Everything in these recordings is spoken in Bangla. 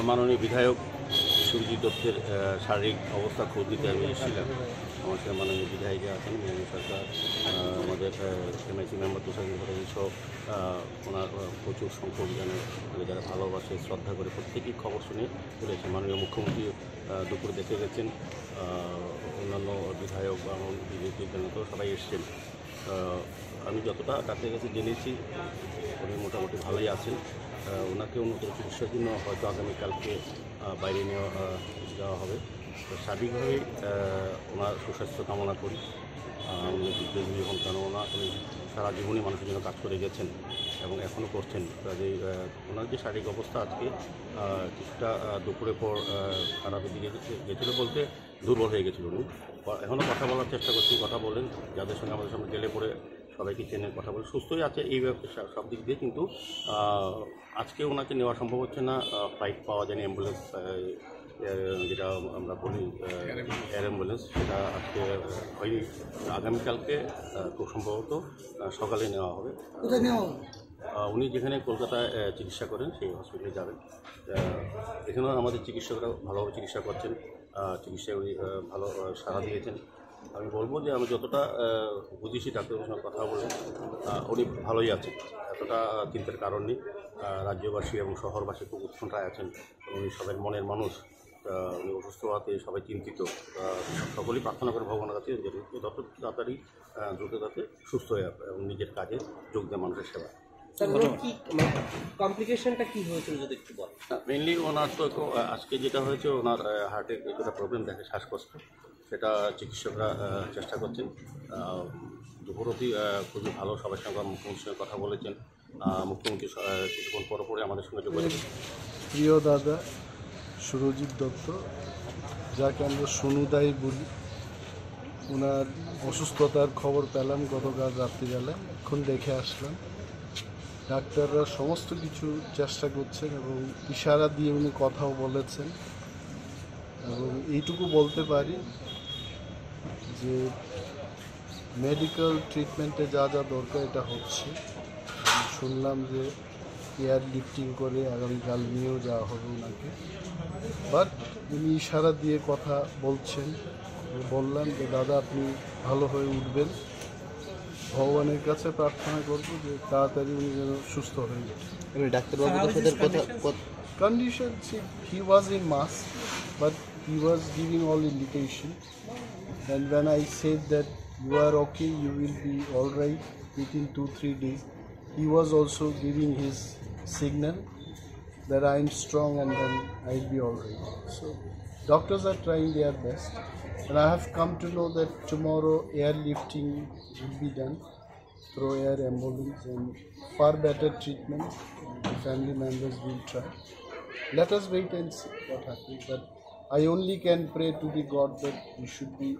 মাননীয় বিধায়ক সুরজিৎ দত্তের শারীরিক অবস্থা খোঁজ দিতে আমি এসেছিলাম। আমার সাথে মাননীয় বিধায়ক আছেন, মীনানী সরকার, আমাদের এমআইসি মেম্বার তুষার সহ ওনার প্রচুর সংখ্যক যারা ভালোবাসে, শ্রদ্ধা করে প্রত্যেকেই খবর শুনে চলেছে। মাননীয় মুখ্যমন্ত্রী দুপুরে দেখে গেছেন, অন্যান্য বিধায়ক বা বিজেপির নেতাও সবাই এসছেন। আমি যতটা তাদের কাছে জেনেছি উনি মোটামুটি ভালোই আছেন। ওনাকে উন্নত চিকিৎসার জন্য হয়তো আগামীকালকে বাইরে যাওয়া হবে। তো স্বাভাবিকভাবেই ওনার সুস্বাস্থ্য কামনা করি। উনি দীর্ঘজীবন, কেননা উনি সারা জীবনই মানুষের জন্য কাজ করে গেছেন এবং এখনও করছেন। কাজেই ওনার যে শারীরিক অবস্থা আজকে কিছুটা দুপুরের পর খারাপের দিকে গেছিলো, বলতে দুর্বল হয়ে গেছিল উনি। এখনও কথা বলার চেষ্টা করছি, কথা বলেন, যাদের সঙ্গে আমাদের সামনে গেলে পরে সবাইকে চেনে, কথা বলে সুস্থই আছে এই সব দিক দিয়ে। কিন্তু আজকে ওনাকে নেওয়া সম্ভব হচ্ছে না, ফ্লাইট পাওয়া যায়নি, অ্যাম্বুলেন্স যেটা আমরা বলি এয়ার অ্যাম্বুলেন্স, সেটা আজকে হয়নি। আগামীকালকে খুব সম্ভবত সকালে নেওয়া হবে। উনি যেখানে কলকাতায় চিকিৎসা করেন সেই হসপিটালে যাবেন। এখানেও আমাদের চিকিৎসকরা ভালোভাবে চিকিৎসা করছেন, চিকিৎসায় উনি ভালো সাড়া দিয়েছেন। আমি বলবো যে আমি যতটা বুঝেছি, ডাক্তারের সঙ্গে কথা বলে উনি ভালোই আছেন, এতটা চিন্তার কারণ নেই। রাজ্যবাসী এবং শহরবাসী খুব উৎকণ্ঠায় আছেন, উনি সবাই মনের মানুষ। উনি অসুস্থ হওয়াতে সবাই চিন্তিত। সকলেই প্রার্থনা করে ভগবানের কাছে যে যত তাড়াতাড়ি দ্রুত যাতে সুস্থ হয়ে যাবে এবং নিজের কাজে যোগ দেয় মানুষের সেবা। কমপ্লিকেশনটা কী হয়েছিল যদি একটু বল। মেনলি ওনার তো আজকে যেটা হয়েছে, ওনার হার্টে কিছুটা প্রবলেম দেখে, শ্বাসকষ্ট, সেটা চিকিৎসকরা চেষ্টা করছেন। দুপুর অবধি খুবই ভালো, সবার সঙ্গে মুখ্যমন্ত্রীর সঙ্গে কথা বলেছেন। মুখ্যমন্ত্রী কিছুক্ষণ পরে আমাদের সঙ্গে যোগাযোগ। প্রিয় দাদা সুরজিৎ দত্ত, যাকে আমরা সোনুদাই বলি, ওনার অসুস্থতার খবর পেলাম গতকাল রাত্রিবেলা, এখন দেখে আসলাম। ডাক্তাররা সমস্ত কিছু চেষ্টা করছেন এবং ইশারা দিয়ে উনি কথাও বলেছেন। এবং এইটুকু বলতে পারি যে মেডিকেল ট্রিটমেন্টে যা যা দরকার এটা হচ্ছে। শুনলাম যে এয়ার লিফটিং করে আগামীকাল নিয়েও যাওয়া হবে ওনাকে, বাট উনি ইশারা দিয়ে কথা বলছেন। বললাম যে দাদা আপনি ভালো হয়ে উঠবেন, ভগবানের কাছে প্রার্থনা করবো যে তাড়াতাড়ি উনি যেন সুস্থ হয়ে যায়। Condition, see, he was in mass, but he was giving all indication. And when I said that you are okay, you will be all right within 2-3 days, he was also giving his signal that I am strong and then I'll be all right. So doctors are trying their best, and I have come to know that tomorrow airlifting will be done through air ambulance and far better treatment. The family members will try. Let us wait and see what happens. But I only can pray to the God that we should be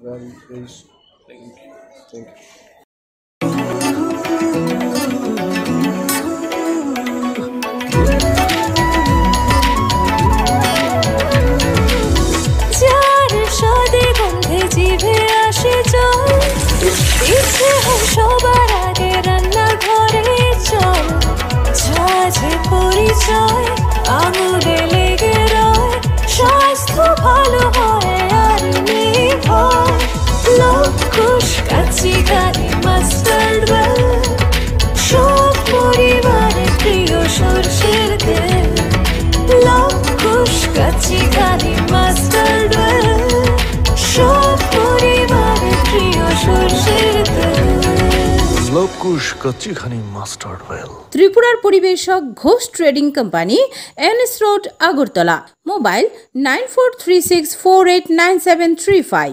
well very soon. Thank you. Thank you. সবার আগে রান্নাঘরে চল, ঝাঁঝে পরিচয় আঙুলে লেগে রয়, স্বাস্থ্য ভালো হয় আর নির্ভয়। লবকুশ কাচি গাড়ি মাস্টার্ড ওয়েল, সব পরিবারের প্রিয় সরষের তেল। লবকুশ কাচি গাড়ি মাস্টার্ড ওয়েল, সব পরিবারের প্রিয় সরষের তেল। লবকুশ কাচি ঘানি মাস্টার্ড ওয়েল। ত্রিপুরার পরিবেশক Ghosh trading company, NS road, Agartala. Mobile 9436489735।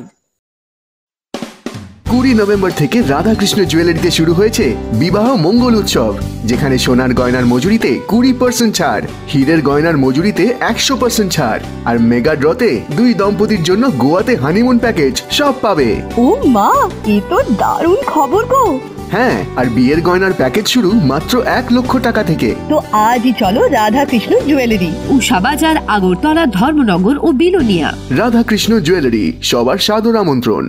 20 November থেকে রাধাকৃষ্ণ জুয়েলারিতে শুরু হয়েছে বিবাহ মঙ্গল উৎসব, যেখানে সোনার গয়নার মজুরিতে 20% ছাড়, হীরের গয়নার মজুরিতে 100% ছাড়, আর মেগা ড্রতে 2 দম্পতির জন্য গোয়াতে হানিমুন প্যাকেজ সব পাবে। ও মা, এ তো দারুণ খবর গো। হ্যাঁ, আর বিয়ের গয়নার প্যাকেজ শুরু মাত্র 1 লক্ষ টাকা থেকে। তো আজই চলো রাধাকৃষ্ণ জুয়েলারি, উষাবাজার, আগরতলা, ধর্মনগর ও বিলোনিয়া। রাধাকৃষ্ণ জুয়েলারি, সবার সাদর আমন্ত্রণ।